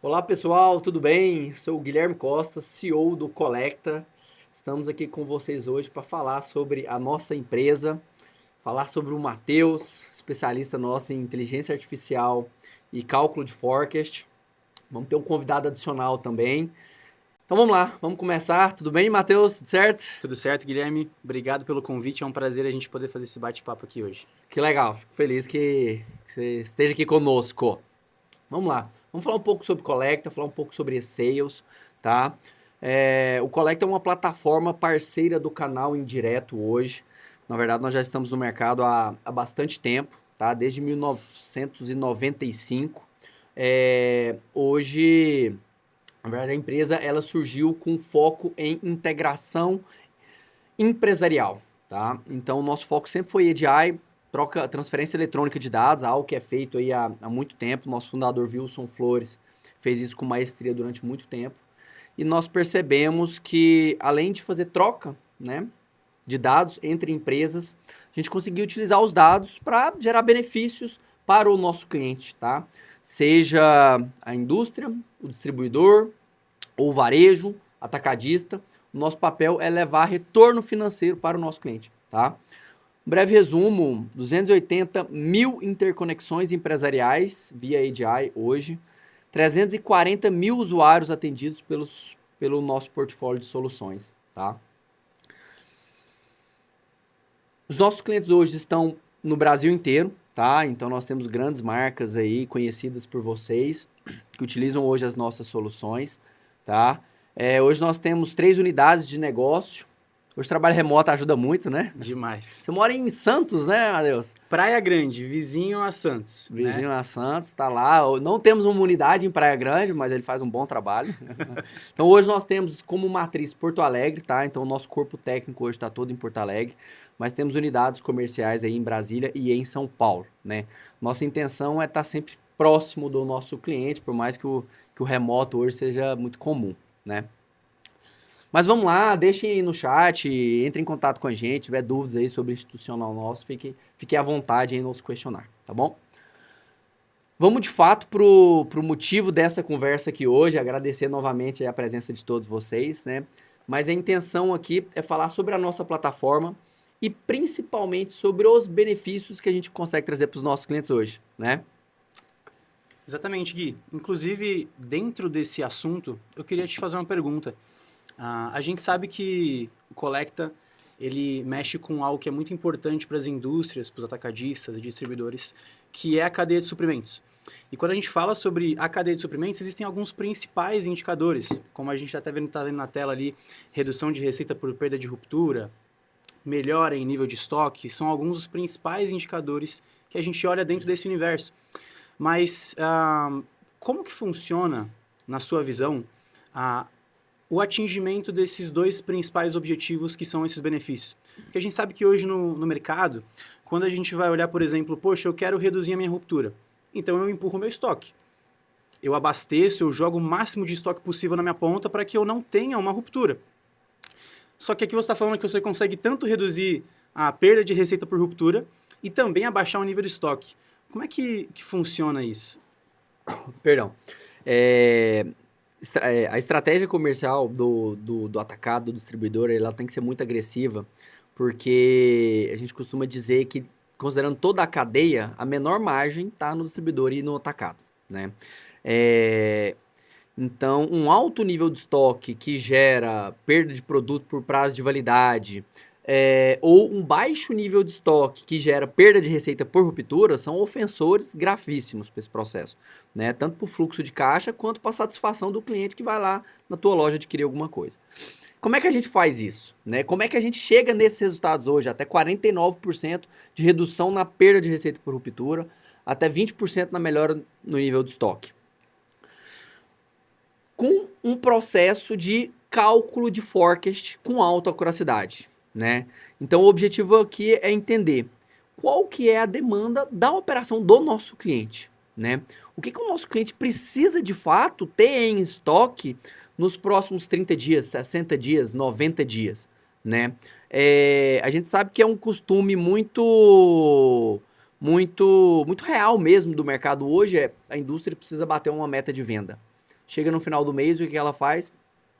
Olá pessoal, tudo bem? Sou o Guilherme Costa, CEO do Colecta. Estamos aqui com vocês hoje para falar sobre a nossa empresa, falar sobre o Matheus, especialista nosso em inteligência artificial e cálculo de forecast. Vamos ter um convidado adicional também. Então vamos lá, vamos começar. Tudo bem, Matheus? Tudo certo? Tudo certo, Guilherme? Obrigado pelo convite. É um prazer a gente poder fazer esse bate-papo aqui hoje. Que legal, fico feliz que você esteja aqui conosco. Vamos lá, vamos falar um pouco sobre Colecta, falar um pouco sobre sales, tá? O Colecta é uma plataforma parceira do canal Indireto hoje. Na verdade, nós já estamos no mercado há bastante tempo, tá? Desde 1995. Hoje, na verdade, a empresa ela surgiu com foco em integração empresarial, tá? Então, o nosso foco sempre foi EDI, transferência eletrônica de dados, algo que é feito aí há muito tempo. Nosso fundador Wilson Flores fez isso com maestria durante muito tempo. E nós percebemos que, além de fazer troca, né, de dados entre empresas, a gente conseguiu utilizar os dados para gerar benefícios para o nosso cliente, tá? Seja a indústria, o distribuidor, ou varejo, atacadista. O nosso papel é levar retorno financeiro para o nosso cliente, tá? Um breve resumo, 280 mil interconexões empresariais via ADI hoje, 340 mil usuários atendidos pelo nosso portfólio de soluções, tá? Os nossos clientes hoje estão no Brasil inteiro, tá? Então nós temos grandes marcas aí conhecidas por vocês que utilizam hoje as nossas soluções, tá? Hoje nós temos 3 unidades de negócio. Hoje o trabalho remoto ajuda muito, né? Demais. Você mora em Santos, né, Matheus? Praia Grande, vizinho a Santos. Vizinho a Santos, tá lá. Não temos uma unidade em Praia Grande, mas ele faz um bom trabalho. Então hoje nós temos como matriz Porto Alegre, tá? Então o nosso corpo técnico hoje está todo em Porto Alegre, mas temos unidades comerciais aí em Brasília e em São Paulo, né? Nossa intenção é estar sempre próximo do nosso cliente, por mais que o remoto hoje seja muito comum, né? Mas vamos lá, deixem aí no chat, entre em contato com a gente, tiver dúvidas aí sobre o institucional nosso, fique à vontade em nos questionar, tá bom? Vamos de fato pro motivo dessa conversa aqui hoje, agradecer novamente a presença de todos vocês, né? Mas a intenção aqui é falar sobre a nossa plataforma e principalmente sobre os benefícios que a gente consegue trazer para os nossos clientes hoje, né? Exatamente, Gui. Inclusive, dentro desse assunto, eu queria te fazer uma pergunta. A gente sabe que o Colecta, ele mexe com algo que é muito importante para as indústrias, para os atacadistas e distribuidores, que é a cadeia de suprimentos. E quando a gente fala sobre a cadeia de suprimentos, existem alguns principais indicadores, como a gente já está vendo na tela ali, redução de receita por perda de ruptura, melhora em nível de estoque, são alguns dos principais indicadores que a gente olha dentro desse universo. Mas como que funciona, na sua visão, o atingimento desses dois principais objetivos que são esses benefícios? Porque a gente sabe que hoje no mercado, quando a gente vai olhar, por exemplo, poxa, eu quero reduzir a minha ruptura, então eu empurro o meu estoque. Eu abasteço, eu jogo o máximo de estoque possível na minha ponta para que eu não tenha uma ruptura. Só que aqui você está falando que você consegue tanto reduzir a perda de receita por ruptura e também abaixar o nível de estoque. Como é que funciona isso? Perdão. A estratégia comercial do atacado, do distribuidor, ela tem que ser muito agressiva, porque a gente costuma dizer que, considerando toda a cadeia, a menor margem está no distribuidor e no atacado, né? Então, um alto nível de estoque que gera perda de produto por prazo de validade, ou um baixo nível de estoque que gera perda de receita por ruptura, são ofensores gravíssimos para esse processo, né? Tanto para o fluxo de caixa, quanto para a satisfação do cliente que vai lá na tua loja adquirir alguma coisa. Como é que a gente faz isso, né? Como é que a gente chega nesses resultados hoje? Até 49% de redução na perda de receita por ruptura, até 20% na melhora no nível de estoque. Com um processo de cálculo de forecast com alta acuracidade, né? Então o objetivo aqui é entender qual que é a demanda da operação do nosso cliente, né? O que o nosso cliente precisa de fato ter em estoque nos próximos 30 dias, 60 dias, 90 dias, né? A gente sabe que é um costume muito real mesmo do mercado hoje, a indústria precisa bater uma meta de venda. chega no final do mês, o que ela faz?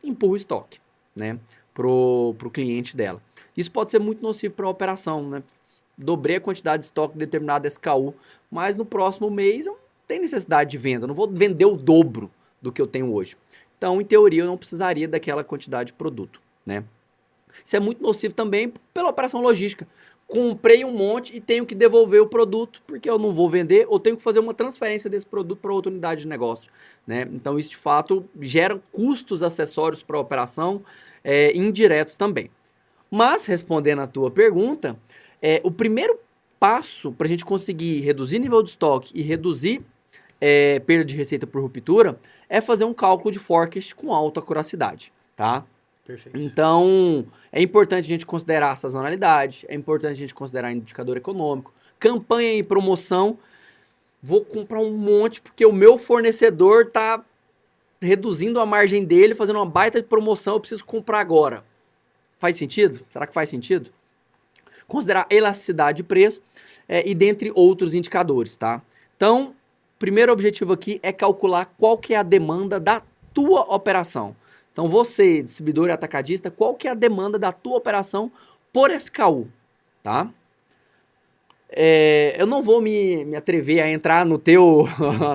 Empurra o estoque, né, pro cliente dela. Isso pode ser muito nocivo para a operação, né? Dobrei a quantidade de estoque de determinado SKU, mas no próximo mês eu não tenho necessidade de venda, eu não vou vender o dobro do que eu tenho hoje. Então, em teoria, eu não precisaria daquela quantidade de produto, né? Isso é muito nocivo também pela operação logística. Comprei um monte e tenho que devolver o produto porque eu não vou vender ou tenho que fazer uma transferência desse produto para outra unidade de negócio, né? Então, isso de fato gera custos acessórios para a operação indiretos também. Mas, respondendo a tua pergunta, o primeiro passo para a gente conseguir reduzir nível de estoque e reduzir perda de receita por ruptura é fazer um cálculo de forecast com alta acuracidade, tá? Perfeito. Então, é importante a gente considerar a sazonalidade, é importante a gente considerar indicador econômico, campanha e promoção. Vou comprar um monte porque o meu fornecedor tá reduzindo a margem dele, fazendo uma baita de promoção, eu preciso comprar agora. Faz sentido? Será que faz sentido? Considerar elasticidade de preço e dentre outros indicadores, tá? Então, primeiro objetivo aqui é calcular qual que é a demanda da tua operação. Então, você, distribuidor e atacadista, qual que é a demanda da tua operação por SKU, tá? Eu não vou me atrever a entrar no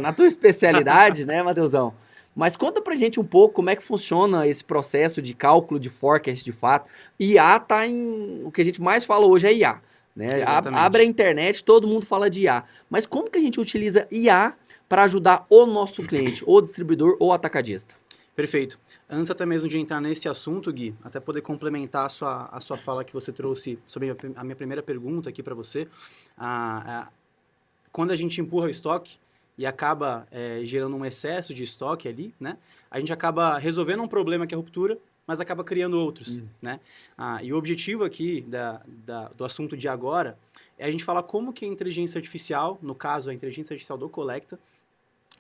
na tua especialidade, né, Matheusão? Mas conta pra gente um pouco como é que funciona esse processo de cálculo de forecast de fato. IA tá em... O que a gente mais fala hoje é IA, né? Abre a internet, todo mundo fala de IA. Mas como que a gente utiliza IA para ajudar o nosso cliente, ou distribuidor, ou atacadista? Perfeito. Antes até mesmo de entrar nesse assunto, Gui, até poder complementar a sua fala que você trouxe sobre a minha primeira pergunta aqui para você, quando a gente empurra o estoque e acaba gerando um excesso de estoque ali, né, a gente acaba resolvendo um problema que é a ruptura, mas acaba criando outros, né? E o objetivo aqui do assunto de agora é a gente falar como que a inteligência artificial, no caso a inteligência artificial do Colecta,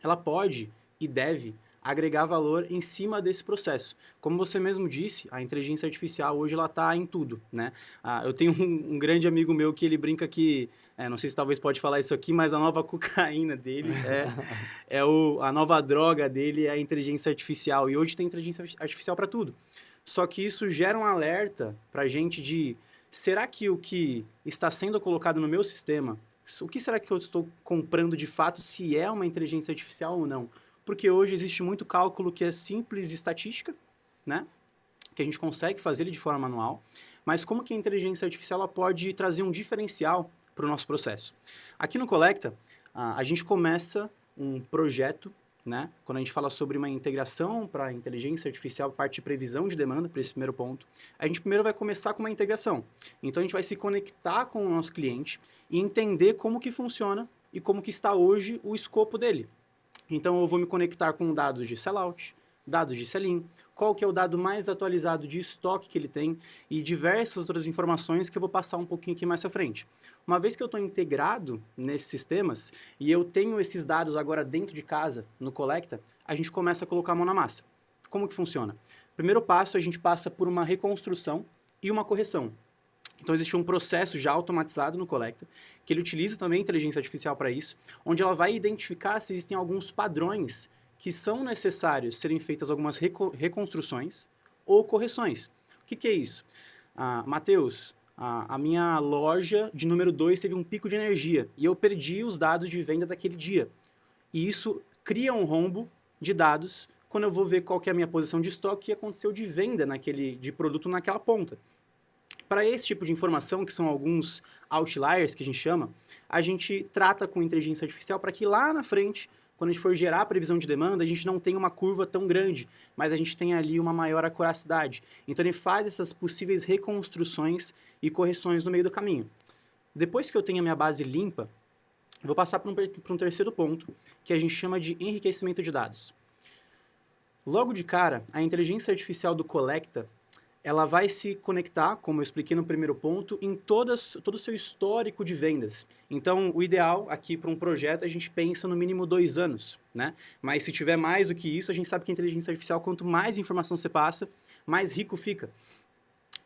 ela pode e deve agregar valor em cima desse processo. Como você mesmo disse, a inteligência artificial hoje ela está em tudo, né? Eu tenho um grande amigo meu que ele brinca que, não sei se talvez pode falar isso aqui, mas a nova cocaína dele a nova droga dele é a inteligência artificial. E hoje tem inteligência artificial para tudo. Só que isso gera um alerta para a gente de, será que o que está sendo colocado no meu sistema, o que será que eu estou comprando de fato, se é uma inteligência artificial ou não? Porque hoje existe muito cálculo que é simples de estatística, né? Que a gente consegue fazer ele de forma manual, mas como que a inteligência artificial ela pode trazer um diferencial para o nosso processo? Aqui no Colecta, a gente começa um projeto, né? Quando a gente fala sobre uma integração para a inteligência artificial, parte de previsão de demanda, para esse primeiro ponto, a gente primeiro vai começar com uma integração. Então, a gente vai se conectar com o nosso cliente e entender como que funciona e como que está hoje o escopo dele. Então, eu vou me conectar com dados de sellout, dados de sell-in, qual que é o dado mais atualizado de estoque que ele tem e diversas outras informações que eu vou passar um pouquinho aqui mais à frente. Uma vez que eu estou integrado nesses sistemas e eu tenho esses dados agora dentro de casa, no Colecta, a gente começa a colocar a mão na massa. Como que funciona? Primeiro passo, a gente passa por uma reconstrução e uma correção. Então, existe um processo já automatizado no Colecta, que ele utiliza também a inteligência artificial para isso, onde ela vai identificar se existem alguns padrões que são necessários serem feitas algumas reconstruções ou correções. O que é isso? Matheus, a minha loja de número 2 teve um pico de energia e eu perdi os dados de venda daquele dia. E isso cria um rombo de dados quando eu vou ver qual que é a minha posição de estoque e aconteceu de venda de produto naquela ponta. Para esse tipo de informação, que são alguns outliers que a gente chama, a gente trata com inteligência artificial para que lá na frente, quando a gente for gerar a previsão de demanda, a gente não tenha uma curva tão grande, mas a gente tenha ali uma maior acuracidade. Então, ele faz essas possíveis reconstruções e correções no meio do caminho. Depois que eu tenho a minha base limpa, eu vou passar para um terceiro ponto, que a gente chama de enriquecimento de dados. Logo de cara, a inteligência artificial do Colecta, ela vai se conectar, como eu expliquei no primeiro ponto, em todo o seu histórico de vendas. Então, o ideal aqui para um projeto, a gente pensa no mínimo 2 anos, né? Mas se tiver mais do que isso, a gente sabe que a inteligência artificial, quanto mais informação você passa, mais rico fica.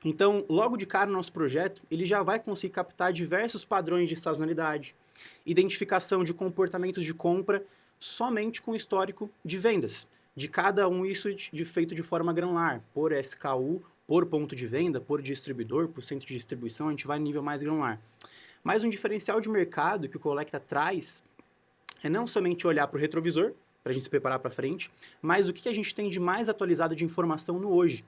Então, logo de cara no nosso projeto, ele já vai conseguir captar diversos padrões de sazonalidade, identificação de comportamentos de compra somente com o histórico de vendas. de cada um isso feito de forma granular, por SKU, por ponto de venda, por distribuidor, por centro de distribuição, a gente vai no nível mais granular. Mas um diferencial de mercado que o Collecta traz é não somente olhar para o retrovisor, para a gente se preparar para frente, mas o que a gente tem de mais atualizado de informação no hoje.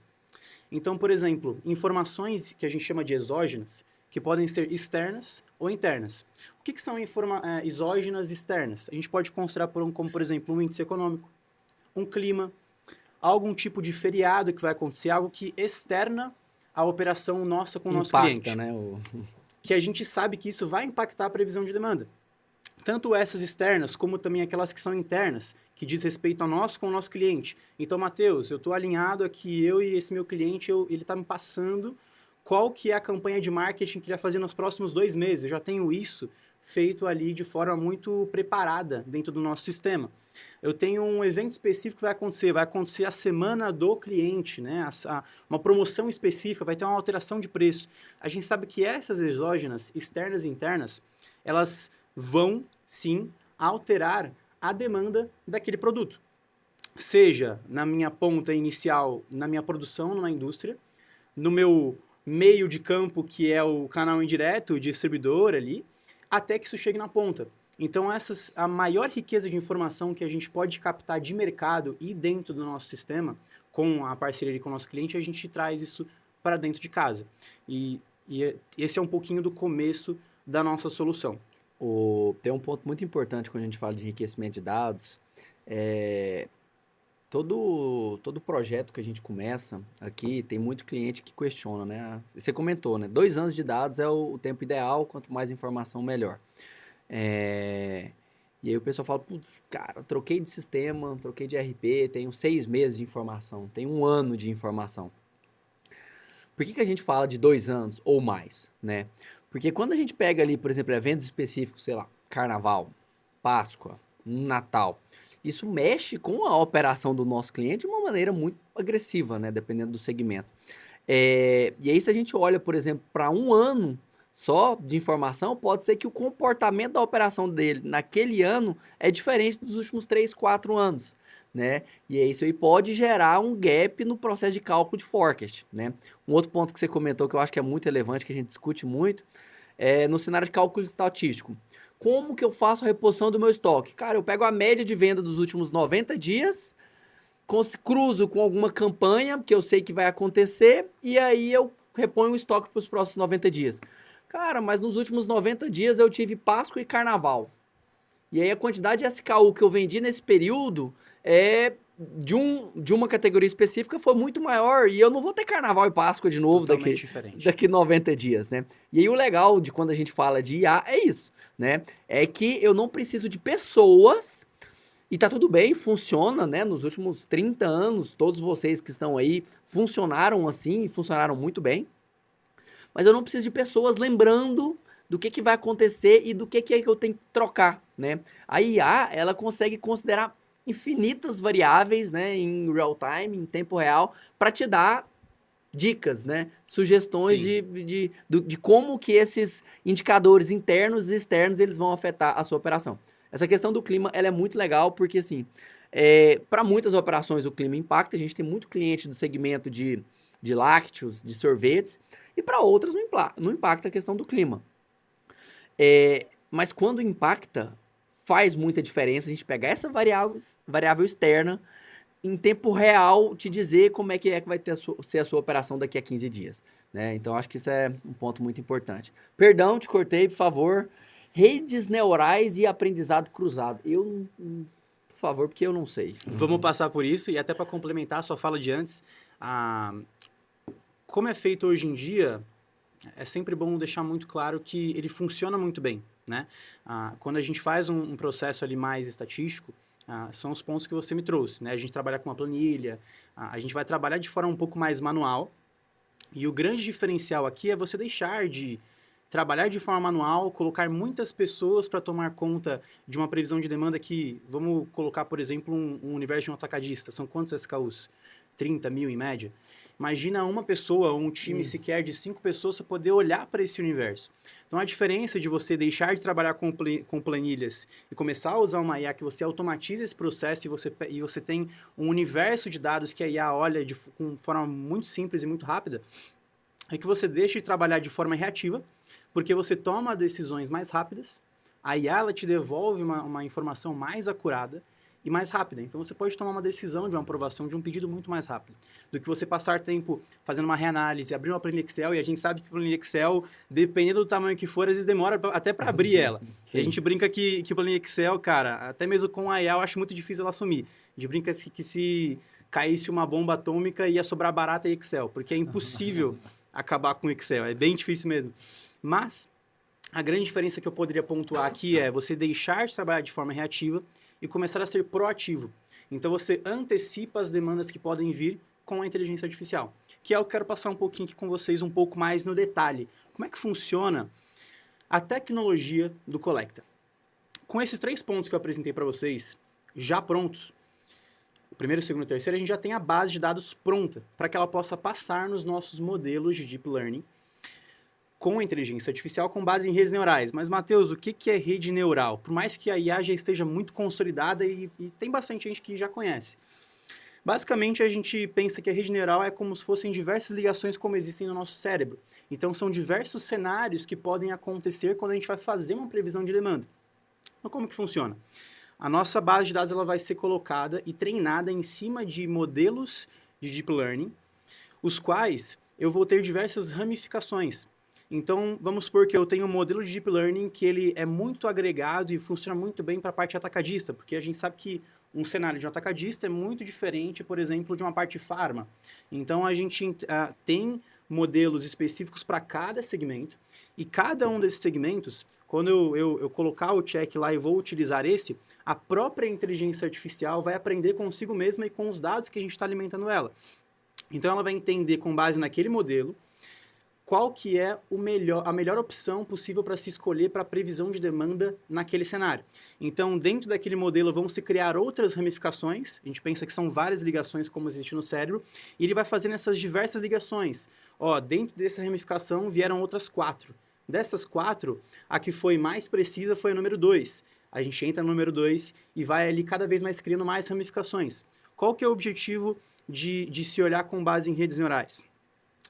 Então, por exemplo, informações que a gente chama de exógenas, que podem ser externas ou internas. O que são exógenas externas? A gente pode considerar como, por exemplo, um índice econômico, um clima, algum tipo de feriado que vai acontecer, algo que externa a operação nossa com o nosso cliente. Né? Que a gente sabe que isso vai impactar a previsão de demanda. Tanto essas externas, como também aquelas que são internas, que diz respeito a nós com o nosso cliente. Então, Matheus, eu estou alinhado aqui, eu e esse meu cliente, ele está me passando qual que é a campanha de marketing que ele vai fazer nos próximos 2 meses. Eu já tenho isso feito ali de forma muito preparada dentro do nosso sistema. Eu tenho um evento específico que vai acontecer a semana do cliente, né? Uma promoção específica, vai ter uma alteração de preço. A gente sabe que essas exógenas, externas e internas, elas vão, sim, alterar a demanda daquele produto. Seja na minha ponta inicial, na minha produção, numa indústria, no meu meio de campo, que é o canal indireto, o distribuidor ali, até que isso chegue na ponta. Então, a maior riqueza de informação que a gente pode captar de mercado e dentro do nosso sistema, com a parceria com o nosso cliente, a gente traz isso para dentro de casa. E esse é um pouquinho do começo da nossa solução. Tem um ponto muito importante quando a gente fala de enriquecimento de dados. Todo projeto que a gente começa aqui, tem muito cliente que questiona, né? Você comentou, né? 2 anos de dados é o tempo ideal, quanto mais informação, melhor. E aí o pessoal fala, putz, cara, troquei de sistema, troquei de RP, tenho 6 meses de informação, tenho 1 ano de informação. Por que a gente fala de 2 anos ou mais, né? Porque quando a gente pega ali, por exemplo, eventos específicos, sei lá, Carnaval, Páscoa, Natal, isso mexe com a operação do nosso cliente de uma maneira muito agressiva, né? Dependendo do segmento. E aí, se a gente olha, por exemplo, para 1 ano só de informação, pode ser que o comportamento da operação dele naquele ano é diferente dos últimos 3, 4 anos, né? E isso aí pode gerar um gap no processo de cálculo de forecast, né? Um outro ponto que você comentou que eu acho que é muito relevante, que a gente discute muito, é no cenário de cálculo estatístico. Como que eu faço a reposição do meu estoque? Cara, eu pego a média de venda dos últimos 90 dias, cruzo com alguma campanha que eu sei que vai acontecer, e aí eu reponho o estoque para os próximos 90 dias. Cara, mas nos últimos 90 dias eu tive Páscoa e Carnaval. E aí a quantidade de SKU que eu vendi nesse período de uma categoria específica foi muito maior. E eu não vou ter Carnaval e Páscoa de novo daqui 90 dias, né? E aí o legal de quando a gente fala de IA é isso, né? É que eu não preciso de pessoas, e tá tudo bem, funciona, né? Nos últimos 30 anos, todos vocês que estão aí funcionaram assim e funcionaram muito bem. Mas eu não preciso de pessoas lembrando do que vai acontecer e do que é que eu tenho que trocar, né? A IA, ela consegue considerar infinitas variáveis, né, em real time, em tempo real, para te dar dicas, né? Sugestões de como que esses indicadores internos e externos eles vão afetar a sua operação. Essa questão do clima, ela é muito legal porque, assim, para muitas operações o clima impacta. A gente tem muito cliente do segmento de lácteos, de sorvetes, e para outras não impacta a questão do clima. Mas quando impacta, faz muita diferença a gente pegar essa variável externa em tempo real, te dizer como é que vai ser a sua operação daqui a 15 dias. Né? Então, acho que isso é um ponto muito importante. Perdão, te cortei, por favor. Redes neurais e aprendizado cruzado. Por favor, porque eu não sei. Vamos passar por isso, e até para complementar a sua fala de antes, como é feito hoje em dia, é sempre bom deixar muito claro que ele funciona muito bem, né? Quando a gente faz um processo ali mais estatístico, são os pontos que você me trouxe, né? A gente trabalha com uma planilha, a gente vai trabalhar de forma um pouco mais manual, e o grande diferencial aqui é você deixar de trabalhar de forma manual, colocar muitas pessoas para tomar conta de uma previsão de demanda que, vamos colocar, por exemplo, um universo de um atacadista, são quantos SKUs? 30 mil em média. Imagina uma pessoa, um time sequer de 5 pessoas, para poder olhar para esse universo. Então, a diferença de você deixar de trabalhar com planilhas e começar a usar uma IA que você automatiza esse processo e você tem um universo de dados que a IA olha com forma muito simples e muito rápida, é que você deixa de trabalhar de forma reativa, porque você toma decisões mais rápidas, a IA ela te devolve uma informação mais acurada e mais rápida. Então, você pode tomar uma decisão de uma aprovação de um pedido muito mais rápido do que você passar tempo fazendo uma reanálise, abrir uma planilha Excel, e a gente sabe que a planilha Excel, dependendo do tamanho que for, às vezes demora até para abrir ela. E a gente brinca que a planilha Excel, cara, até mesmo com a IA, eu acho muito difícil ela assumir. A gente brinca que se caísse uma bomba atômica, ia sobrar barata e Excel, porque é impossível acabar com o Excel, é bem difícil mesmo. Mas a grande diferença que eu poderia pontuar aqui é você deixar de trabalhar de forma reativa e começar a ser proativo. Então, você antecipa as demandas que podem vir com a inteligência artificial, que é o que eu quero passar um pouquinho aqui com vocês, um pouco mais no detalhe. Como é que funciona a tecnologia do Collecta? Com esses 3 pontos que eu apresentei para vocês, já prontos, o primeiro, o segundo e o terceiro, a gente já tem a base de dados pronta, para que ela possa passar nos nossos modelos de Deep Learning com a inteligência artificial com base em redes neurais. Mas, Matheus, o que é rede neural? Por mais que a IA já esteja muito consolidada e tem bastante gente que já conhece. Basicamente, a gente pensa que a rede neural é como se fossem diversas ligações como existem no nosso cérebro. Então, são diversos cenários que podem acontecer quando a gente vai fazer uma previsão de demanda. Então, como que funciona? A nossa base de dados ela vai ser colocada e treinada em cima de modelos de Deep Learning, os quais eu vou ter diversas ramificações. Então, vamos supor que eu tenho um modelo de Deep Learning que ele é muito agregado e funciona muito bem para a parte atacadista, porque a gente sabe que um cenário de um atacadista é muito diferente, por exemplo, de uma parte farma. Então, a gente tem modelos específicos para cada segmento, e cada um desses segmentos, quando eu colocar o check lá e vou utilizar esse, a própria inteligência artificial vai aprender consigo mesma e com os dados que a gente está alimentando ela. Então, ela vai entender com base naquele modelo, qual que é a melhor opção possível para se escolher para a previsão de demanda naquele cenário. Então, dentro daquele modelo, vão se criar outras ramificações, a gente pensa que são várias ligações como existe no cérebro, e ele vai fazendo essas diversas ligações. Dentro dessa ramificação vieram outras 4. Dessas 4, a que foi mais precisa foi a número 2. A gente entra no número 2 e vai ali cada vez mais criando mais ramificações. Qual que é o objetivo de se olhar com base em redes neurais?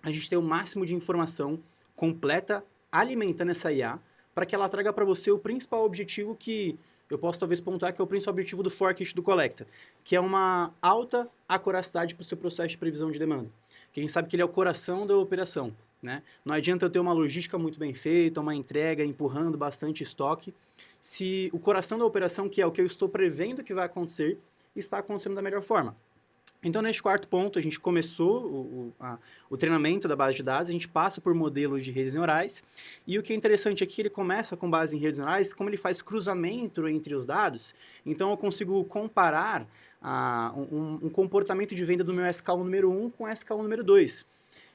A gente ter o máximo de informação completa alimentando essa IA para que ela traga para você o principal objetivo que eu posso talvez pontuar que é o principal objetivo do forecast do Collecta, que é uma alta acuracidade para o seu processo de previsão de demanda. Que a gente sabe que ele é o coração da operação, né? Não adianta eu ter uma logística muito bem feita, uma entrega empurrando bastante estoque, se o coração da operação, que é o que eu estou prevendo que vai acontecer, está acontecendo da melhor forma. Então, neste 4º ponto, a gente começou o treinamento da base de dados, a gente passa por modelos de redes neurais, e o que é interessante aqui, ele começa com base em redes neurais, como ele faz cruzamento entre os dados, então eu consigo comparar um comportamento de venda do meu SKU número 1 com o SKU número 2.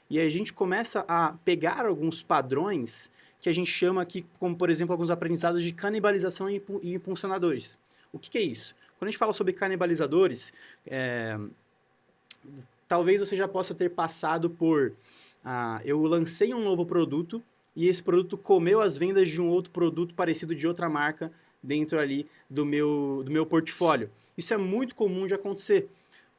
E aí a gente começa a pegar alguns padrões que a gente chama aqui, como por exemplo, alguns aprendizados de canibalização e impulsionadores. O que é isso? Quando a gente fala sobre canibalizadores, talvez você já possa ter passado por... eu lancei um novo produto e esse produto comeu as vendas de um outro produto parecido de outra marca dentro ali do meu portfólio. Isso é muito comum de acontecer.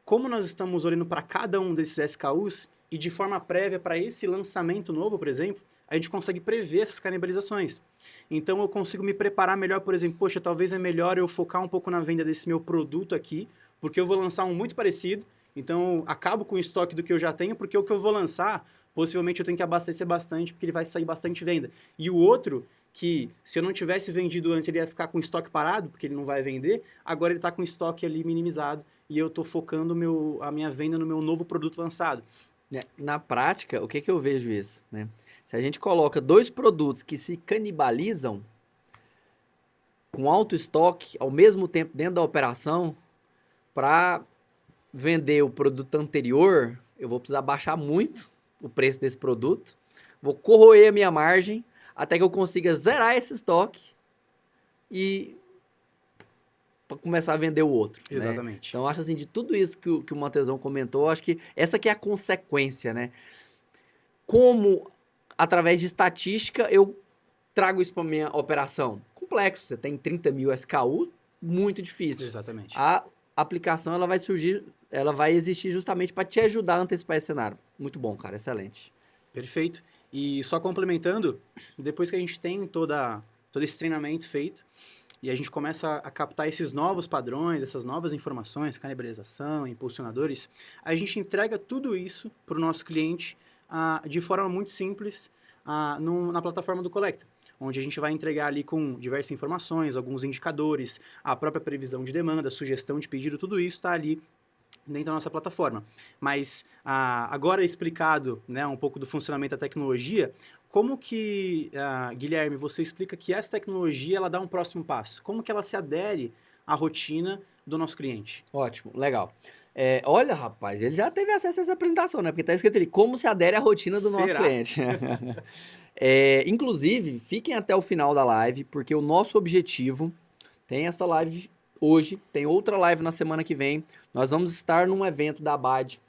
Como nós estamos olhando para cada um desses SKUs e de forma prévia para esse lançamento novo, por exemplo, a gente consegue prever essas canibalizações. Então, eu consigo me preparar melhor, por exemplo, poxa, talvez é melhor eu focar um pouco na venda desse meu produto aqui, porque eu vou lançar um muito parecido, então acabo com o estoque do que eu já tenho, porque o que eu vou lançar, possivelmente eu tenho que abastecer bastante, porque ele vai sair bastante venda. E o outro, que se eu não tivesse vendido antes, ele ia ficar com estoque parado, porque ele não vai vender, agora ele está com estoque ali minimizado, e eu estou focando a minha venda no meu novo produto lançado. Na prática, o que eu vejo isso, né? Se a gente coloca 2 produtos que se canibalizam com alto estoque ao mesmo tempo dentro da operação, para vender o produto anterior, eu vou precisar baixar muito o preço desse produto, vou corroer a minha margem até que eu consiga zerar esse estoque e para começar a vender o outro. Exatamente. Né? Então, eu acho assim, de tudo isso que o Matheusão comentou, acho que essa que é a consequência, né? Como, através de estatística, eu trago isso para minha operação? Complexo, você tem 30 mil SKU, muito difícil. Exatamente. A aplicação, ela vai surgir, ela vai existir justamente para te ajudar a antecipar esse cenário. Muito bom, cara, excelente. Perfeito. E só complementando, depois que a gente tem todo esse treinamento feito, e a gente começa a captar esses novos padrões, essas novas informações, canibalização, impulsionadores, a gente entrega tudo isso para o nosso cliente de forma muito simples na plataforma do Collecta, onde a gente vai entregar ali com diversas informações, alguns indicadores, a própria previsão de demanda, sugestão de pedido, tudo isso está ali dentro da nossa plataforma. Mas agora explicado, né, um pouco do funcionamento da tecnologia, como que, Guilherme, você explica que essa tecnologia ela dá um próximo passo? Como que ela se adere à rotina do nosso cliente? Ótimo, legal. Olha, rapaz, ele já teve acesso a essa apresentação, né? Porque tá escrito ali, como se adere à rotina do nosso cliente. Inclusive, fiquem até o final da live, porque o nosso objetivo, tem essa live hoje, tem outra live na semana que vem, nós vamos estar num evento da Abad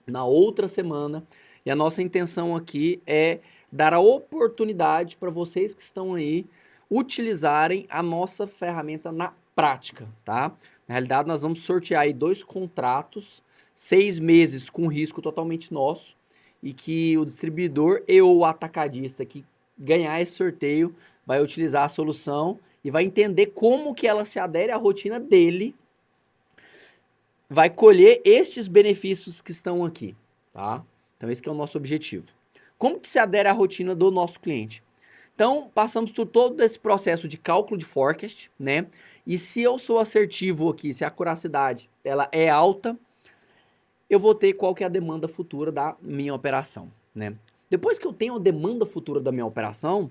na outra semana, e a nossa intenção aqui é dar a oportunidade para vocês que estão aí utilizarem a nossa ferramenta na prática, tá? Na realidade, nós vamos sortear aí 2 contratos, 6 meses com risco totalmente nosso, e que o distribuidor e o atacadista que ganhar esse sorteio vai utilizar a solução e vai entender como que ela se adere à rotina dele, vai colher estes benefícios que estão aqui, tá? Então, esse que é o nosso objetivo. Como que se adere à rotina do nosso cliente? Então, passamos por todo esse processo de cálculo de forecast, né? E se eu sou assertivo aqui, se a acuracidade ela é alta, eu vou ter qual que é a demanda futura da minha operação, né? Depois que eu tenho a demanda futura da minha operação,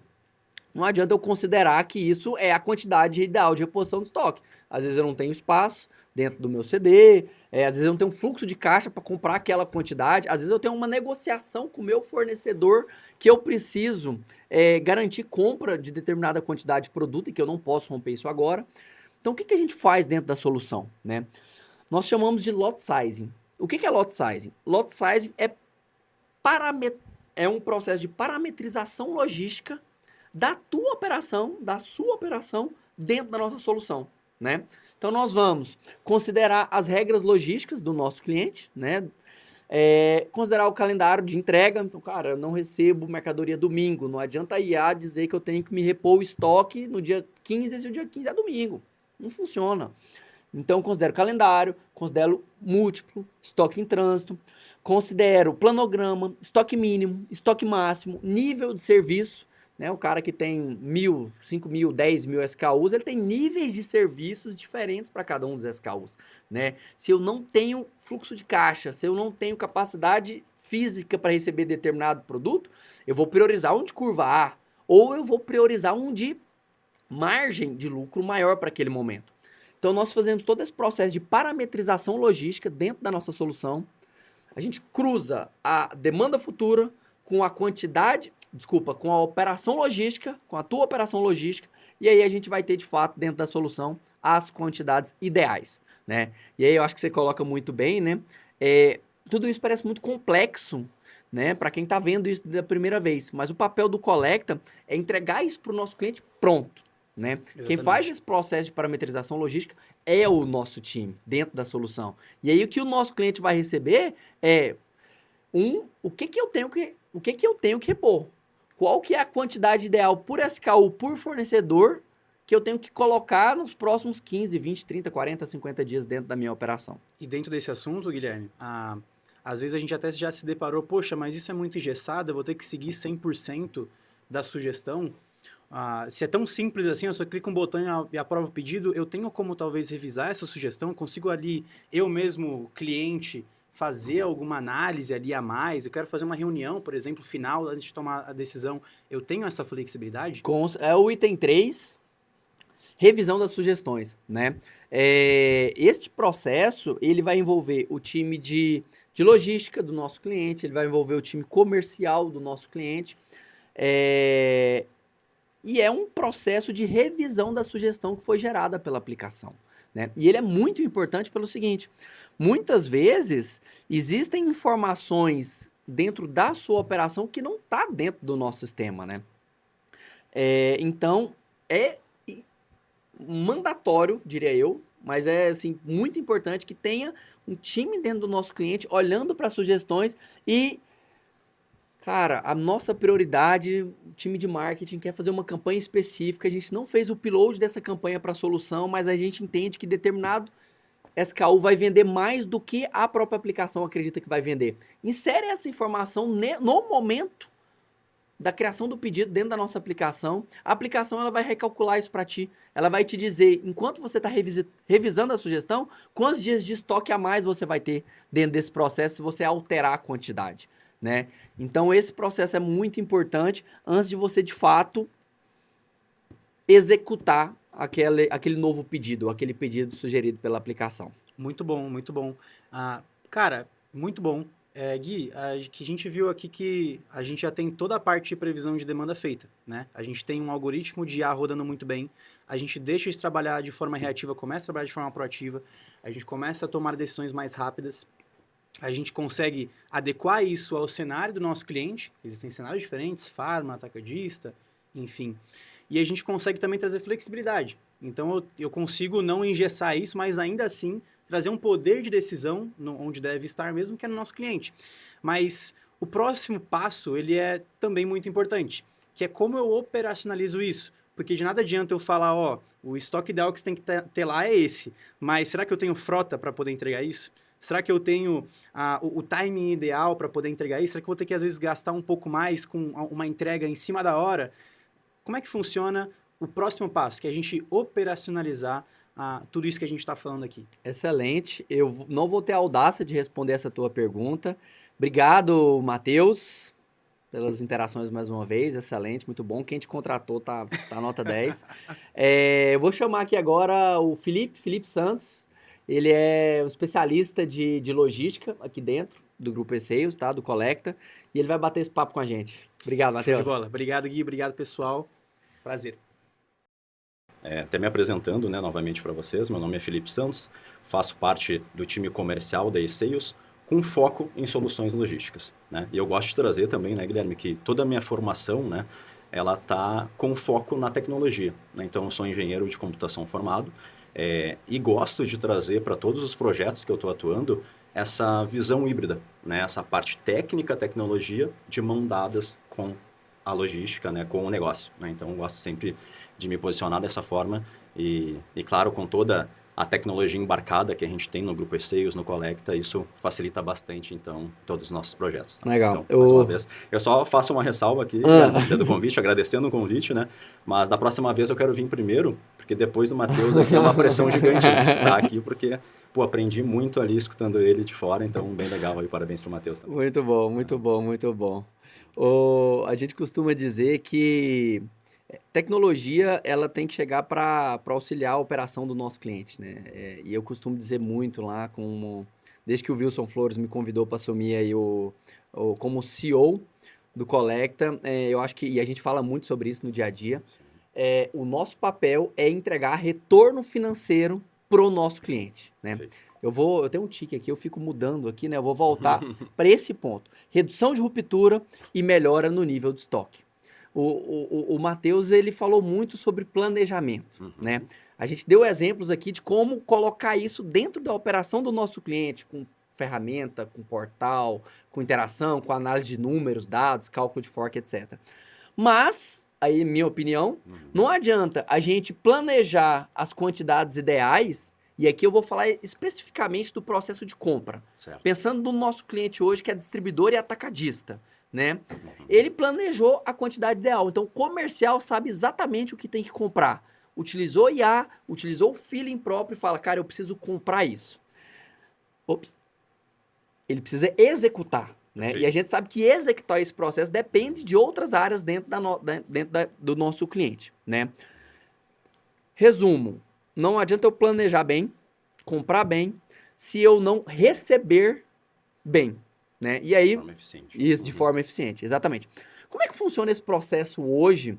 não adianta eu considerar que isso é a quantidade ideal de reposição de estoque. Às vezes eu não tenho espaço dentro do meu CD, às vezes eu não tenho fluxo de caixa para comprar aquela quantidade, às vezes eu tenho uma negociação com o meu fornecedor que eu preciso garantir compra de determinada quantidade de produto e que eu não posso romper isso agora. Então, o que a gente faz dentro da solução, né? Nós chamamos de lot sizing. O que é lot sizing? Lot sizing é um processo de parametrização logística da tua operação, da sua operação, dentro da nossa solução, né? Então, nós vamos considerar as regras logísticas do nosso cliente, né? Considerar o calendário de entrega. Então, cara, eu não recebo mercadoria domingo. Não adianta a IA dizer que eu tenho que me repor o estoque no dia 15, se o dia 15 é domingo. Não funciona. Então, considero calendário, considero múltiplo, estoque em trânsito, considero planograma, estoque mínimo, estoque máximo, nível de serviço, né? O cara que tem 1.000, 5.000, 10.000 SKUs, ele tem níveis de serviços diferentes para cada um dos SKUs, né? Se eu não tenho fluxo de caixa, se eu não tenho capacidade física para receber determinado produto, eu vou priorizar um de curva A, ou eu vou priorizar um de margem de lucro maior para aquele momento. Então, nós fazemos todo esse processo de parametrização logística dentro da nossa solução. A gente cruza a demanda futura com a quantidade, com a operação logística, com a tua operação logística, e aí a gente vai ter, de fato, dentro da solução, as quantidades ideais, né? E aí eu acho que você coloca muito bem, né? Tudo isso parece muito complexo, né? Para quem está vendo isso da primeira vez, mas o papel do Collecta é entregar isso para o nosso cliente pronto. Né? Quem faz esse processo de parametrização logística é o nosso time, dentro da solução. E aí o que o nosso cliente vai receber é o que eu tenho que repor. Qual que é a quantidade ideal por SKU, por fornecedor, que eu tenho que colocar nos próximos 15, 20, 30, 40, 50 dias dentro da minha operação. E dentro desse assunto, Guilherme, às vezes a gente até já se deparou, poxa, mas isso é muito engessado, eu vou ter que seguir 100% da sugestão. Se é tão simples assim, eu só clico um botão e aprovo o pedido, eu tenho como talvez revisar essa sugestão, consigo ali, eu mesmo, cliente, fazer alguma análise ali a mais, eu quero fazer uma reunião, por exemplo, final, antes de tomar a decisão, eu tenho essa flexibilidade? É o item 3, revisão das sugestões, né? Este processo, ele vai envolver o time de logística do nosso cliente, ele vai envolver o time comercial do nosso cliente, e é um processo de revisão da sugestão que foi gerada pela aplicação, né? E ele é muito importante pelo seguinte, muitas vezes existem informações dentro da sua operação que não está dentro do nosso sistema, né? Então, é mandatório, diria eu, mas é assim, muito importante que tenha um time dentro do nosso cliente olhando para sugestões e, cara, a nossa prioridade, o time de marketing quer fazer uma campanha específica, a gente não fez o upload dessa campanha para a solução, mas a gente entende que determinado SKU vai vender mais do que a própria aplicação acredita que vai vender. Insere essa informação no momento da criação do pedido dentro da nossa aplicação. A aplicação ela vai recalcular isso para ti. Ela vai te dizer, enquanto você está revisando a sugestão, quantos dias de estoque a mais você vai ter dentro desse processo se você alterar a quantidade, né? Então, esse processo é muito importante antes de você, de fato, executar aquele novo pedido, aquele pedido sugerido pela aplicação. Muito bom, muito bom. Cara, muito bom. Gui, que a gente viu aqui que a gente já tem toda a parte de previsão de demanda feita, né? A gente tem um algoritmo de IA rodando muito bem, a gente deixa de trabalhar de forma reativa, começa a trabalhar de forma proativa, a gente começa a tomar decisões mais rápidas, a gente consegue adequar isso ao cenário do nosso cliente, existem cenários diferentes, farma, atacadista, enfim. E a gente consegue também trazer flexibilidade. Então, eu consigo não engessar isso, mas ainda assim trazer um poder de decisão onde deve estar mesmo, que é no nosso cliente. Mas o próximo passo, ele é também muito importante, que é como eu operacionalizo isso. Porque de nada adianta eu falar, o estoque ideal que você tem que ter lá é esse, mas será que eu tenho frota para poder entregar isso? Será que eu tenho o timing ideal para poder entregar isso? Será que eu vou ter que, às vezes, gastar um pouco mais com uma entrega em cima da hora? Como é que funciona o próximo passo, que é a gente operacionalizar tudo isso que a gente está falando aqui? Excelente. Eu não vou ter a audácia de responder essa tua pergunta. Obrigado, Matheus, pelas interações mais uma vez. Excelente, muito bom. Quem te contratou tá nota 10. Eu vou chamar aqui agora o Felipe Santos. Ele é um especialista de logística aqui dentro do Grupo E-Sales, tá? Do Collecta. E ele vai bater esse papo com a gente. Obrigado, Matheus. Show de bola. Obrigado, Gui. Obrigado, pessoal. Prazer. Até me apresentando, né, novamente para vocês, meu nome é Felipe Santos, faço parte do time comercial da E-Sales, com foco em soluções logísticas, né? E eu gosto de trazer também, né, Guilherme, que toda a minha formação, né, ela está com foco na tecnologia, né? Então, eu sou engenheiro de computação formado e gosto de trazer para todos os projetos que eu estou atuando essa visão híbrida, né? Essa parte técnica, tecnologia, de mão dadas com a logística, né, com o negócio, né? Então, eu gosto sempre de me posicionar dessa forma e claro, com toda a tecnologia embarcada que a gente tem no Grupo E-Sales, no Collecta, isso facilita bastante, então, todos os nossos projetos. Tá? Legal. Então, mais uma vez, eu só faço uma ressalva aqui do convite, agradecendo o convite, né? Mas da próxima vez eu quero vir primeiro, porque depois do Matheus aqui é uma pressão gigante tá aqui, porque aprendi muito ali escutando ele de fora, então bem legal aí, parabéns pro Matheus também. Muito bom, muito bom, muito bom. A gente costuma dizer que tecnologia, ela tem que chegar para auxiliar a operação do nosso cliente, né? E eu costumo dizer muito lá, desde que o Wilson Flores me convidou para assumir aí como CEO do Collecta, eu acho que, e a gente fala muito sobre isso no dia a dia, o nosso papel é entregar retorno financeiro para o nosso cliente, né? Eu tenho um tique aqui, eu fico mudando aqui, né? Eu vou voltar para esse ponto. Redução de ruptura e melhora no nível de estoque. O Matheus, ele falou muito sobre planejamento, né? A gente deu exemplos aqui de como colocar isso dentro da operação do nosso cliente, com ferramenta, com portal, com interação, com análise de números, dados, cálculo de fork, etc. Mas, aí, minha opinião, não adianta a gente planejar as quantidades ideais, e aqui eu vou falar especificamente do processo de compra. Certo. Pensando no nosso cliente hoje, que é distribuidor e atacadista, né? Ele planejou a quantidade ideal. Então, o comercial sabe exatamente o que tem que comprar. Utilizou IA, utilizou o feeling próprio e fala, cara, eu preciso comprar isso. Ele precisa executar, né? E a gente sabe que executar esse processo depende de outras áreas dentro do nosso cliente, né? Resumo, não adianta eu planejar bem, comprar bem, se eu não receber bem. Né? E aí, de forma eficiente. Isso, de forma eficiente, exatamente. Como é que funciona esse processo hoje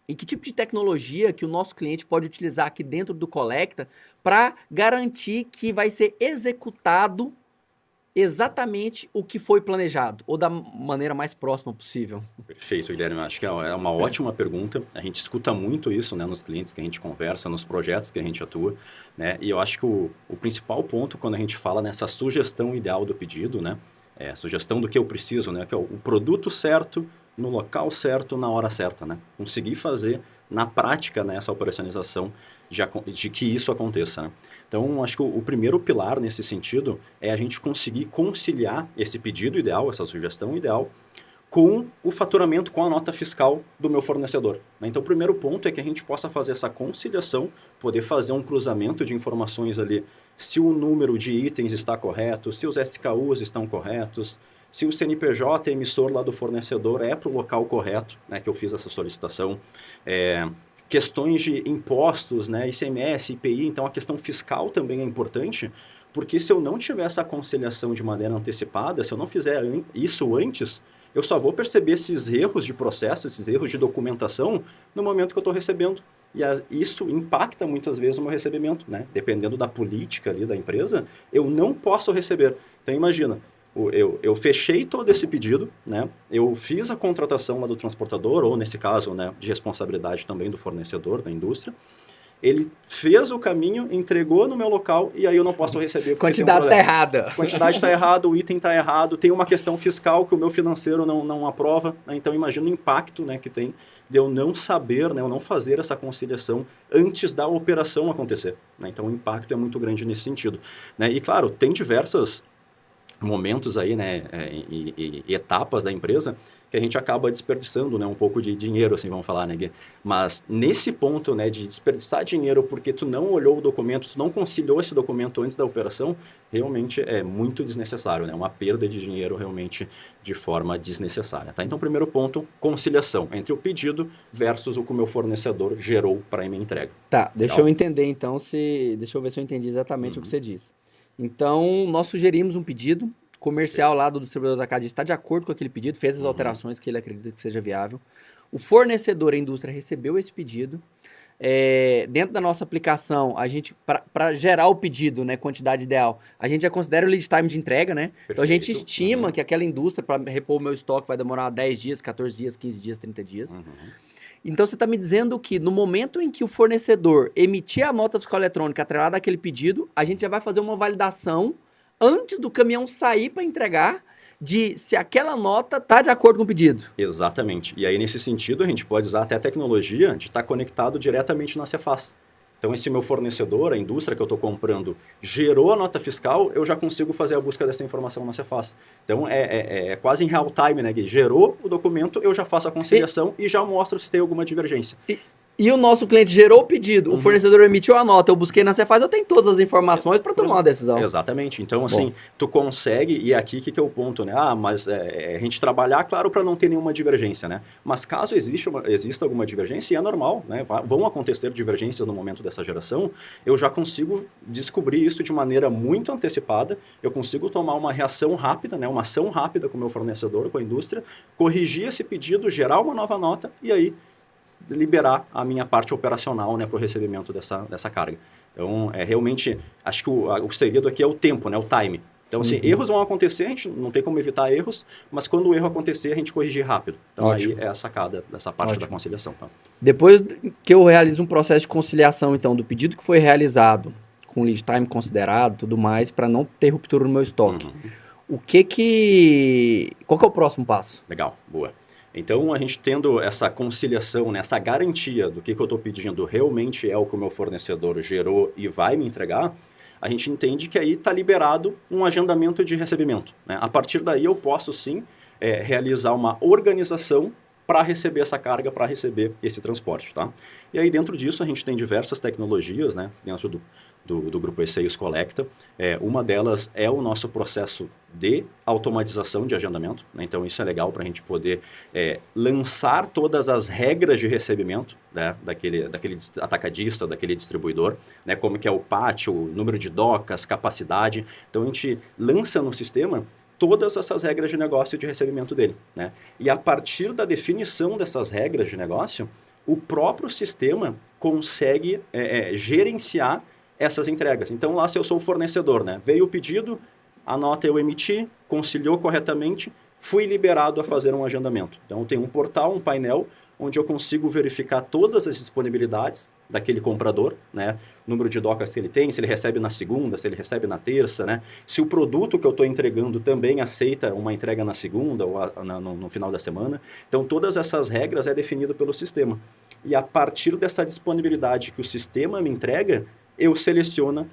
E que tipo de tecnologia que o nosso cliente pode utilizar aqui dentro do Collecta para garantir que vai ser executado exatamente o que foi planejado, ou da maneira mais próxima possível? Perfeito, Guilherme. Acho que é uma ótima pergunta. A gente escuta muito isso, né, nos clientes que a gente conversa, nos projetos que a gente atua, né? E eu acho que o principal ponto quando a gente fala nessa sugestão ideal do pedido, né, é a sugestão do que eu preciso, né, que é o produto certo, no local certo, na hora certa, né? Conseguir fazer na prática, né, essa operacionalização de que isso aconteça, né? Então, acho que o primeiro pilar nesse sentido é a gente conseguir conciliar esse pedido ideal, essa sugestão ideal, com o faturamento, com a nota fiscal do meu fornecedor, né? Então, o primeiro ponto é que a gente possa fazer essa conciliação, poder fazer um cruzamento de informações ali, se o número de itens está correto, se os SKUs estão corretos, se o CNPJ emissor lá do fornecedor é para o local correto, né, que eu fiz essa solicitação. Questões de impostos, né, ICMS, IPI, então a questão fiscal também é importante, porque se eu não tiver essa conciliação de maneira antecipada, se eu não fizer isso antes, eu só vou perceber esses erros de processo, esses erros de documentação no momento que eu estou recebendo. E isso impacta muitas vezes o meu recebimento, né? Dependendo da política ali da empresa, eu não posso receber. Então imagina, eu fechei todo esse pedido, né? Eu fiz a contratação lá do transportador, ou nesse caso, né, de responsabilidade também do fornecedor, da indústria. Ele fez o caminho, entregou no meu local e aí eu não posso receber. A quantidade está errada. A quantidade está errada, o item está errado, tem uma questão fiscal que o meu financeiro não aprova, né? Então imagina o impacto, né, que tem de eu não saber, né, eu não fazer essa conciliação antes da operação acontecer, né? Então o impacto é muito grande nesse sentido, né? E claro, tem diversas momentos aí, né, e etapas da empresa que a gente acaba desperdiçando, né, um pouco de dinheiro, assim, vamos falar, né, Gui? Mas nesse ponto, né, de desperdiçar dinheiro porque tu não olhou o documento, tu não conciliou esse documento antes da operação, realmente é muito desnecessário, né, uma perda de dinheiro realmente de forma desnecessária, tá? Então, primeiro ponto, conciliação entre o pedido versus o que o meu fornecedor gerou para a minha entrega. Tá, deixa eu entender então deixa eu ver se eu entendi exatamente o que você disse. Então, nós sugerimos um pedido comercial lá do distribuidor da Cadis, está de acordo com aquele pedido, fez as alterações que ele acredita que seja viável. O fornecedor, a indústria, recebeu esse pedido. Dentro da nossa aplicação, a gente, para gerar o pedido, né, quantidade ideal, a gente já considera o lead time de entrega, né? Perfeito. Então, a gente estima que aquela indústria, para repor o meu estoque, vai demorar 10 dias, 14 dias, 15 dias, 30 dias. Então, você está me dizendo que no momento em que o fornecedor emitir a nota fiscal eletrônica atrelada àquele pedido, a gente já vai fazer uma validação antes do caminhão sair para entregar, de se aquela nota está de acordo com o pedido. Exatamente. E aí, nesse sentido, a gente pode usar até a tecnologia de estar conectado diretamente na Cefaz. Então, esse meu fornecedor, a indústria que eu estou comprando, gerou a nota fiscal, eu já consigo fazer a busca dessa informação na Cefaz. Então, é quase em real time, né, Gui? Gerou o documento, eu já faço a conciliação e já mostro se tem alguma divergência. E o nosso cliente gerou o pedido, o fornecedor emitiu a nota, eu busquei na Cefaz, eu tenho todas as informações para tomar uma decisão. Exatamente. Então, assim, tu consegue, e aqui que é o ponto, né? Mas a gente trabalhar, claro, para não ter nenhuma divergência, né? Mas caso exista alguma divergência, e é normal, né? Vão acontecer divergências no momento dessa geração, eu já consigo descobrir isso de maneira muito antecipada, eu consigo tomar uma reação rápida, né? Uma ação rápida com o meu fornecedor, com a indústria, corrigir esse pedido, gerar uma nova nota, e aí liberar a minha parte operacional, né, para o recebimento dessa carga. Então, realmente, acho que o segredo aqui é o tempo, né, o time. Então, assim, erros vão acontecer, a gente não tem como evitar erros, mas quando o erro acontecer, a gente corrigir rápido. Então, aí é a sacada dessa parte da conciliação. Tá? Depois que eu realizo um processo de conciliação, então, do pedido que foi realizado, com lead time considerado, tudo mais, para não ter ruptura no meu estoque, qual que é o próximo passo? Legal, boa. Então, a gente tendo essa conciliação, né, essa garantia do que eu estou pedindo realmente é o que o meu fornecedor gerou e vai me entregar, a gente entende que aí está liberado um agendamento de recebimento, né? A partir daí eu posso sim realizar uma organização para receber essa carga, para receber esse transporte, tá? E aí dentro disso a gente tem diversas tecnologias, né, dentro do grupo E-Sales Collecta. Uma delas é o nosso processo de automatização de agendamento, né? Então isso é legal para a gente poder lançar todas as regras de recebimento, né, daquele atacadista, daquele distribuidor, né, como que é o pátio, o número de docas, capacidade. Então a gente lança no sistema todas essas regras de negócio de recebimento dele, né? E a partir da definição dessas regras de negócio, o próprio sistema consegue gerenciar essas entregas. Então, lá se eu sou o fornecedor, né? Veio o pedido, a nota eu emiti, conciliou corretamente, fui liberado a fazer um agendamento. Então, tem um portal, um painel, onde eu consigo verificar todas as disponibilidades daquele comprador, né? O número de docas que ele tem, se ele recebe na segunda, se ele recebe na terça, né? Se o produto que eu estou entregando também aceita uma entrega na segunda ou no final da semana. Então, todas essas regras é definido pelo sistema. E a partir dessa disponibilidade que o sistema me entrega, eu seleciono,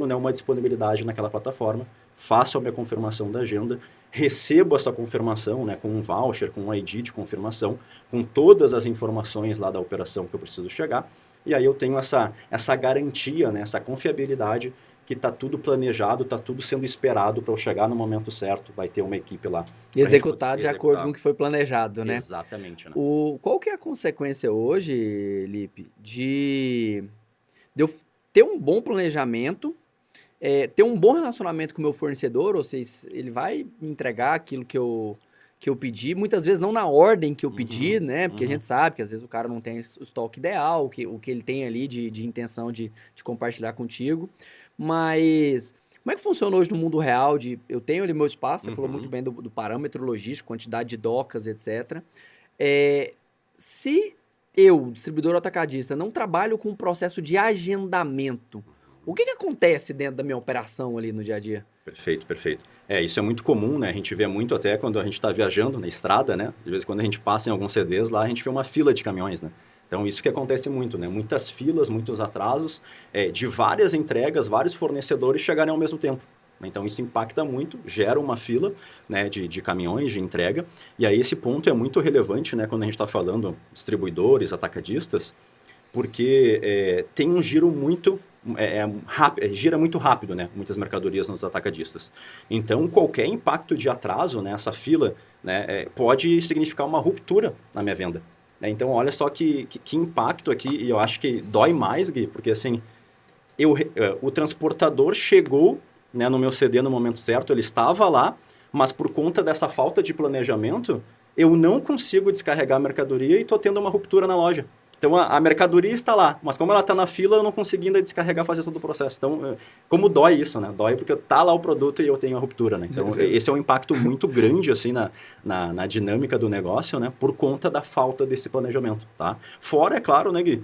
né, uma disponibilidade naquela plataforma, faço a minha confirmação da agenda, recebo essa confirmação, né, com um voucher, com um ID de confirmação, com todas as informações lá da operação que eu preciso chegar, e aí eu tenho essa garantia, né, essa confiabilidade que está tudo planejado, está tudo sendo esperado para eu chegar no momento certo, vai ter uma equipe lá. Executar de acordo com o que foi planejado, né? Exatamente. Né? Qual que é a consequência hoje, Lipe, de eu ter um bom planejamento, ter um bom relacionamento com o meu fornecedor, ou seja, ele vai me entregar aquilo que eu pedi, muitas vezes não na ordem que eu pedi, né? Porque a gente sabe que às vezes o cara não tem o estoque ideal, o que ele tem ali de intenção de compartilhar contigo. Mas como é que funciona hoje no mundo real? Eu tenho ali meu espaço, você falou muito bem do parâmetro logístico, quantidade de docas, etc. Se eu, distribuidor atacadista, não trabalho com o processo de agendamento, o que acontece dentro da minha operação ali no dia a dia? Perfeito, perfeito. Isso é muito comum, né? A gente vê muito até quando a gente está viajando na estrada, né? De vez em quando a gente passa em alguns CDs lá, a gente vê uma fila de caminhões, né? Então, isso que acontece muito, né? Muitas filas, muitos atrasos de várias entregas, vários fornecedores chegarem ao mesmo tempo. Então, isso impacta muito, gera uma fila, né, de caminhões, de entrega. E aí, esse ponto é muito relevante, né, quando a gente está falando distribuidores, atacadistas, porque tem um giro muito rápido, gira muito rápido, né, muitas mercadorias nos atacadistas. Então, qualquer impacto de atraso, né, essa fila, né, pode significar uma ruptura na minha venda. Então, olha só que impacto aqui, e eu acho que dói mais, Gui, porque assim, o transportador chegou, né, no meu CD no momento certo, ele estava lá, mas por conta dessa falta de planejamento, eu não consigo descarregar a mercadoria e estou tendo uma ruptura na loja. Então, a mercadoria está lá, mas como ela está na fila, eu não consegui ainda descarregar, fazer todo o processo. Então, como dói isso, né? Dói porque está lá o produto e eu tenho a ruptura, né? Então, esse é um impacto muito grande, assim, na dinâmica do negócio, né? Por conta da falta desse planejamento, tá? Fora, é claro, né, Gui?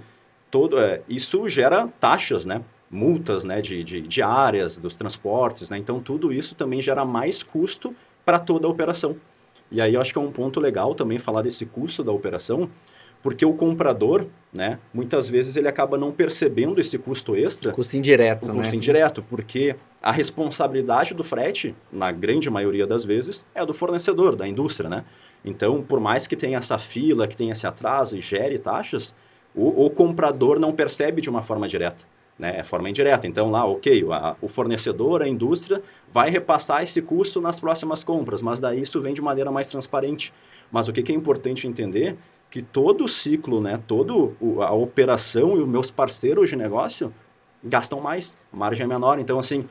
Isso gera taxas, né? Multas, né? De áreas, dos transportes, né? Então, tudo isso também gera mais custo para toda a operação. E aí, eu acho que é um ponto legal também falar desse custo da operação, porque o comprador, né, muitas vezes ele acaba não percebendo esse custo extra. Custo indireto, né? O custo indireto, porque a responsabilidade do frete, na grande maioria das vezes, é do fornecedor, da indústria, né? Então, por mais que tenha essa fila, que tenha esse atraso e gere taxas, o comprador não percebe de uma forma direta, né? É forma indireta. Então, lá, o fornecedor, a indústria, vai repassar esse custo nas próximas compras, mas daí isso vem de maneira mais transparente. Mas o que é importante entender que todo o ciclo, né, toda a operação e os meus parceiros de negócio gastam mais, a margem é menor. Então, assim,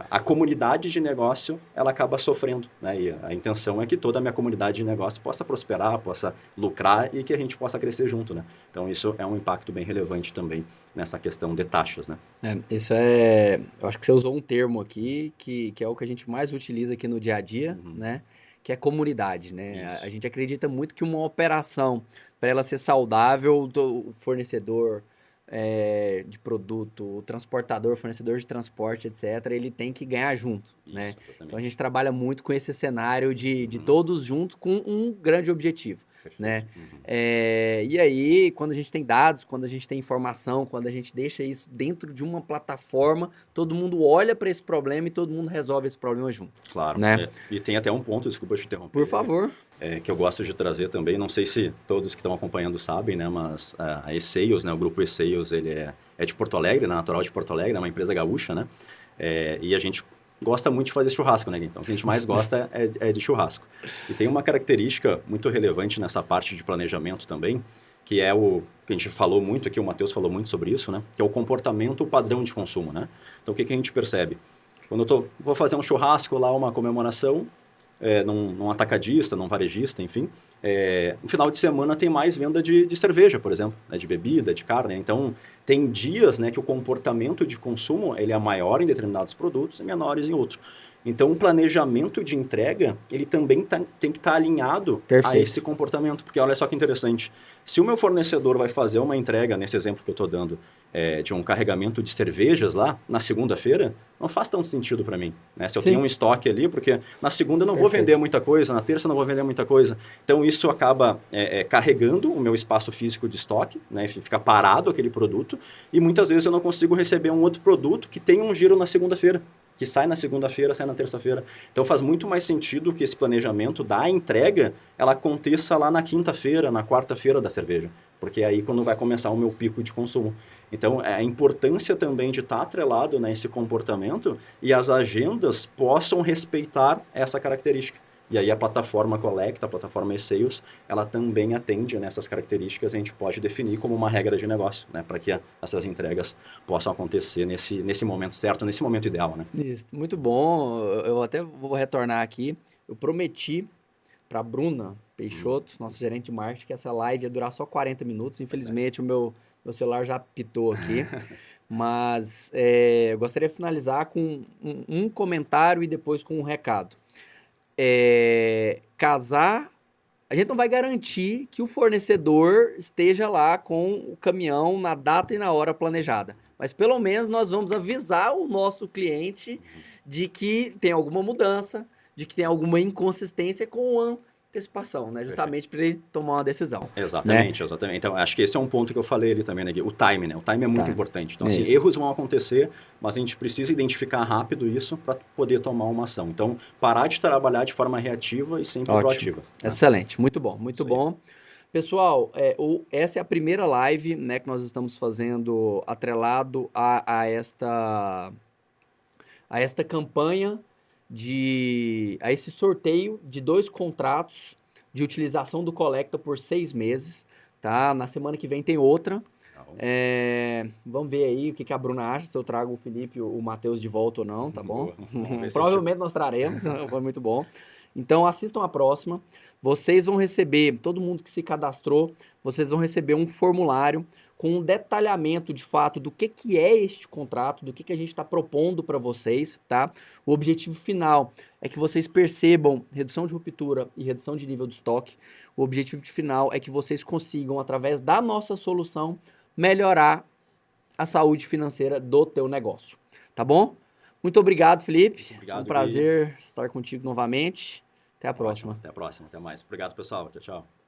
a comunidade de negócio, ela acaba sofrendo, né? E a intenção é que toda a minha comunidade de negócio possa prosperar, possa lucrar e que a gente possa crescer junto, né? Então, isso é um impacto bem relevante também nessa questão de taxas, né? Eu acho que você usou um termo aqui que é o que a gente mais utiliza aqui no dia a dia, né? Que é comunidade, né? A gente acredita muito que uma operação, para ela ser saudável, o fornecedor de produto, o transportador, fornecedor de transporte, etc., ele tem que ganhar junto, né? Exatamente. Então, a gente trabalha muito com esse cenário de todos juntos com um grande objetivo. Perfeito. Né? E aí, quando a gente tem dados, quando a gente tem informação, quando a gente deixa isso dentro de uma plataforma, todo mundo olha para esse problema e todo mundo resolve esse problema junto. Claro. Né? E tem até um ponto, desculpa te interromper. Por favor. Que eu gosto de trazer também, não sei se todos que estão acompanhando sabem, né? Mas a E-Sales, né? O grupo E-Sales, ele é de Porto Alegre, né? Natural de Porto Alegre, é uma empresa gaúcha, né? E a gente gosta muito de fazer churrasco, né? Então, o que a gente mais gosta é de churrasco. E tem uma característica muito relevante nessa parte de planejamento também, que é o que a gente falou muito aqui, o Matheus falou muito sobre isso, né? Que é o comportamento padrão de consumo, né? Então, o que a gente percebe? Quando eu vou fazer um churrasco lá, uma comemoração, num atacadista, num varejista, enfim, no final de semana tem mais venda de cerveja, por exemplo, né, de bebida, de carne. Então, tem dias, né, que o comportamento de consumo ele é maior em determinados produtos e menores em outros. Então, o planejamento de entrega, ele também tem que estar alinhado a esse comportamento. Porque olha só que interessante, se o meu fornecedor vai fazer uma entrega, nesse exemplo que eu estou dando, de um carregamento de cervejas lá, na segunda-feira, não faz tanto sentido para mim. Né? Se eu tenho um estoque ali, porque na segunda eu não vou vender muita coisa, na terça eu não vou vender muita coisa. Então, isso acaba carregando o meu espaço físico de estoque, né? Fica parado aquele produto, e muitas vezes eu não consigo receber um outro produto que tem um giro na segunda-feira, que sai na segunda-feira, sai na terça-feira. Então faz muito mais sentido que esse planejamento da entrega, ela aconteça lá na quinta-feira, na quarta-feira da cerveja, porque é aí quando vai começar o meu pico de consumo. Então a importância também de estar atrelado nesse comportamento e as agendas possam respeitar essa característica. E aí a plataforma Collecta, a plataforma eSales, ela também atende nessas características, a gente pode definir como uma regra de negócio, né? Para que essas entregas possam acontecer nesse momento certo, nesse momento ideal, né? Isso, muito bom. Eu até vou retornar aqui. Eu prometi para a Bruna Peixoto, nossa gerente de marketing, que essa live ia durar só 40 minutos. Infelizmente, o meu celular já pitou aqui. Mas eu gostaria de finalizar com um comentário e depois com um recado. Casar, a gente não vai garantir que o fornecedor esteja lá com o caminhão na data e na hora planejada, mas pelo menos nós vamos avisar o nosso cliente de que tem alguma mudança, de que tem alguma inconsistência com a antecipação, né? Justamente para ele tomar uma decisão. Exatamente, né? exatamente. Então, acho que esse é um ponto que eu falei ali também, né, Gui? O time, né? O time é muito importante. Então, assim, erros vão acontecer, mas a gente precisa identificar rápido isso para poder tomar uma ação. Então, parar de trabalhar de forma reativa e sempre proativa. Né? Excelente, muito bom, muito bom. Pessoal, essa é a primeira live, né, que nós estamos fazendo atrelado a esta campanha a esse sorteio de 2 contratos de utilização do Collecta por 6 meses, tá? Na semana que vem tem outra. Vamos ver aí o que a Bruna acha, se eu trago o Felipe e o Matheus de volta ou não, tá bom? Provavelmente nós traremos, foi muito bom. Então assistam a próxima. Vocês vão receber, todo mundo que se cadastrou, vocês vão receber um formulário com um detalhamento de fato do que é este contrato, do que a gente está propondo para vocês, tá? O objetivo final é que vocês percebam redução de ruptura e redução de nível de estoque. O objetivo final é que vocês consigam, através da nossa solução, melhorar a saúde financeira do teu negócio, tá bom? Muito obrigado, Felipe. Obrigado, um prazer estar contigo novamente. Até a próxima. Até a próxima, até mais. Obrigado, pessoal. Tchau, tchau.